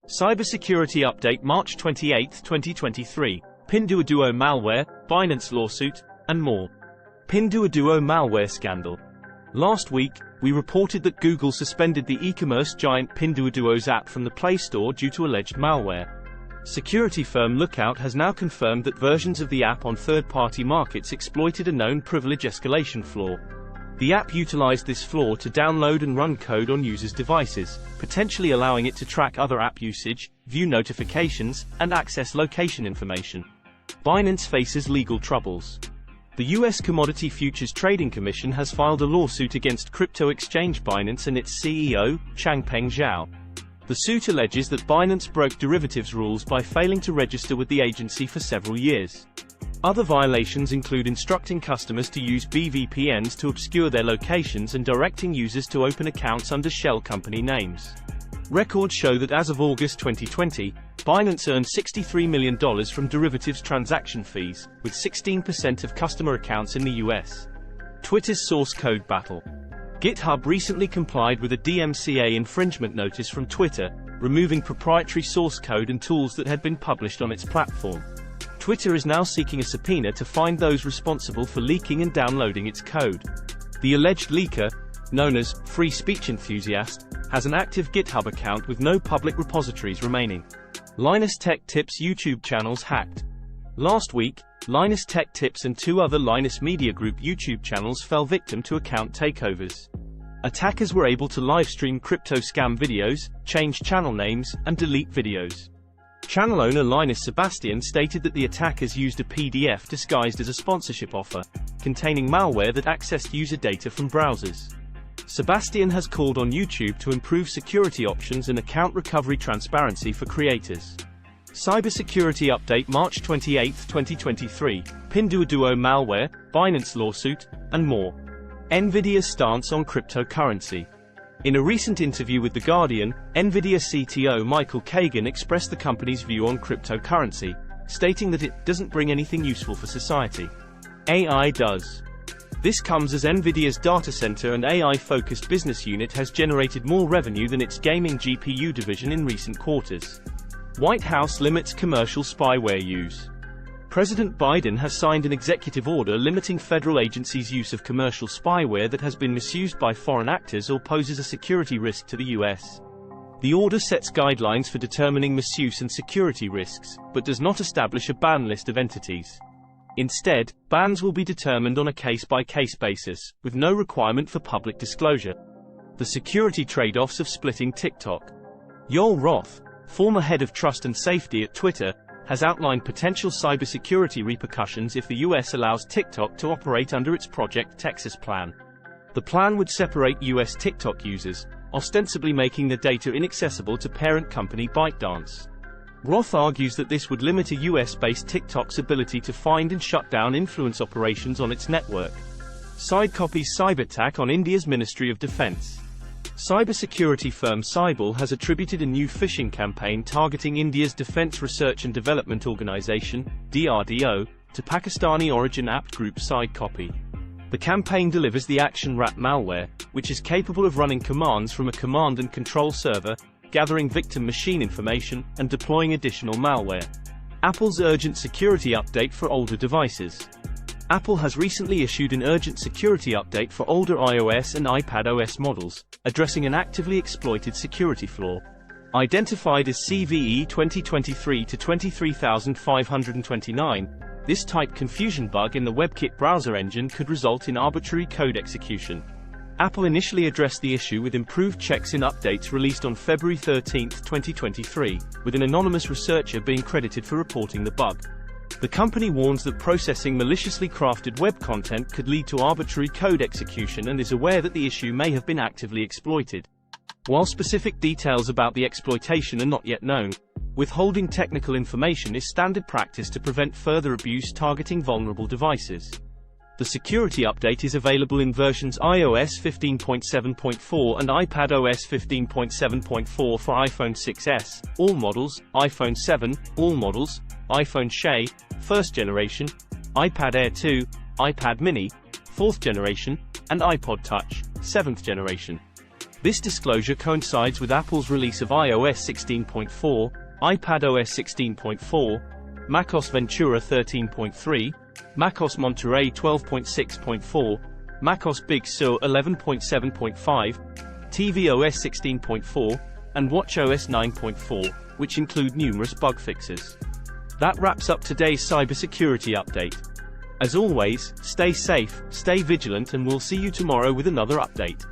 Cybersecurity Update March 28, 2023, Pinduoduo Malware, Binance lawsuit, and more. Pinduoduo Malware scandal. Last week, we reported that Google suspended the e-commerce giant Pinduoduo's app from the Play Store due to alleged malware. Security firm Lookout has now confirmed that versions of the app on third-party markets exploited a known privilege escalation flaw. The app utilized this flaw to download and run code on users' devices, potentially allowing it to track other app usage, view notifications, and access location information. Binance faces legal troubles. The U.S. Commodity Futures Trading Commission has filed a lawsuit against crypto exchange Binance and its CEO, Changpeng Zhao. The suit alleges that Binance broke derivatives rules by failing to register with the agency for several years. Other violations include instructing customers to use BVPNs to obscure their locations and directing users to open accounts under shell company names. Records show that as of August 2020, Binance earned $63 million from derivatives transaction fees, with 16% of customer accounts in the US. Twitter's source code battle. GitHub recently complied with a DMCA infringement notice from Twitter, removing proprietary source code and tools that had been published on its platform. Twitter is now seeking a subpoena to find those responsible for leaking and downloading its code. The alleged leaker, known as Free Speech Enthusiast, has an active GitHub account with no public repositories remaining. Linus Tech Tips YouTube channels hacked. Last week, Linus Tech Tips and two other Linus Media Group YouTube channels fell victim to account takeovers. Attackers were able to livestream crypto scam videos, change channel names, and delete videos. Channel owner Linus Sebastian stated that the attackers used a PDF disguised as a sponsorship offer, containing malware that accessed user data from browsers. Sebastian has called on YouTube to improve security options and account recovery transparency for creators. Cybersecurity Update March 28, 2023, Pinduoduo Malware, Binance lawsuit, and more. Nvidia's stance on cryptocurrency. In a recent interview with The Guardian, Nvidia CTO Michael Kagan expressed the company's view on cryptocurrency, stating that it doesn't bring anything useful for society. AI does. This comes as Nvidia's data center and AI-focused business unit has generated more revenue than its gaming GPU division in recent quarters. White House limits commercial spyware use. President Biden has signed an executive order limiting federal agencies' use of commercial spyware that has been misused by foreign actors or poses a security risk to the U.S. The order sets guidelines for determining misuse and security risks, but does not establish a ban list of entities. Instead, bans will be determined on a case-by-case basis, with no requirement for public disclosure. The security trade-offs of splitting TikTok. Yoel Roth, former head of trust and safety at Twitter, has outlined potential cybersecurity repercussions if the U.S. allows TikTok to operate under its Project Texas plan. The plan would separate U.S. TikTok users, ostensibly making the data inaccessible to parent company ByteDance. Roth argues that this would limit a US-based TikTok's ability to find and shut down influence operations on its network. Sidecopy's cyberattack on India's Ministry of Defense. Cybersecurity firm Cybal has attributed a new phishing campaign targeting India's Defense Research and Development Organization, DRDO, to Pakistani-origin apt group Sidecopy. The campaign delivers the Action Rat malware, which is capable of running commands from a command and control server, gathering victim machine information, and deploying additional malware. Apple's urgent security update for older devices. Apple has recently issued an urgent security update for older iOS and iPadOS models, addressing an actively exploited security flaw. Identified as CVE 2023-23529, this type confusion bug in the WebKit browser engine could result in arbitrary code execution. Apple initially addressed the issue with improved checks in updates released on February 13, 2023, with an anonymous researcher being credited for reporting the bug. The company warns that processing maliciously crafted web content could lead to arbitrary code execution and is aware that the issue may have been actively exploited. While specific details about the exploitation are not yet known, withholding technical information is standard practice to prevent further abuse targeting vulnerable devices. The security update is available in versions iOS 15.7.4 and iPadOS 15.7.4 for iPhone 6s, all models, iPhone 7, all models, iPhone SE, 1st generation, iPad Air 2, iPad mini, 4th generation, and iPod Touch, 7th generation. This disclosure coincides with Apple's release of iOS 16.4, iPadOS 16.4, macOS Ventura 13.3, macOS Monterey 12.6.4, macOS Big Sur 11.7.5, tvOS 16.4, and watchOS 9.4, which include numerous bug fixes. That wraps up today's cybersecurity update. As always, stay safe, stay vigilant, and we'll see you tomorrow with another update.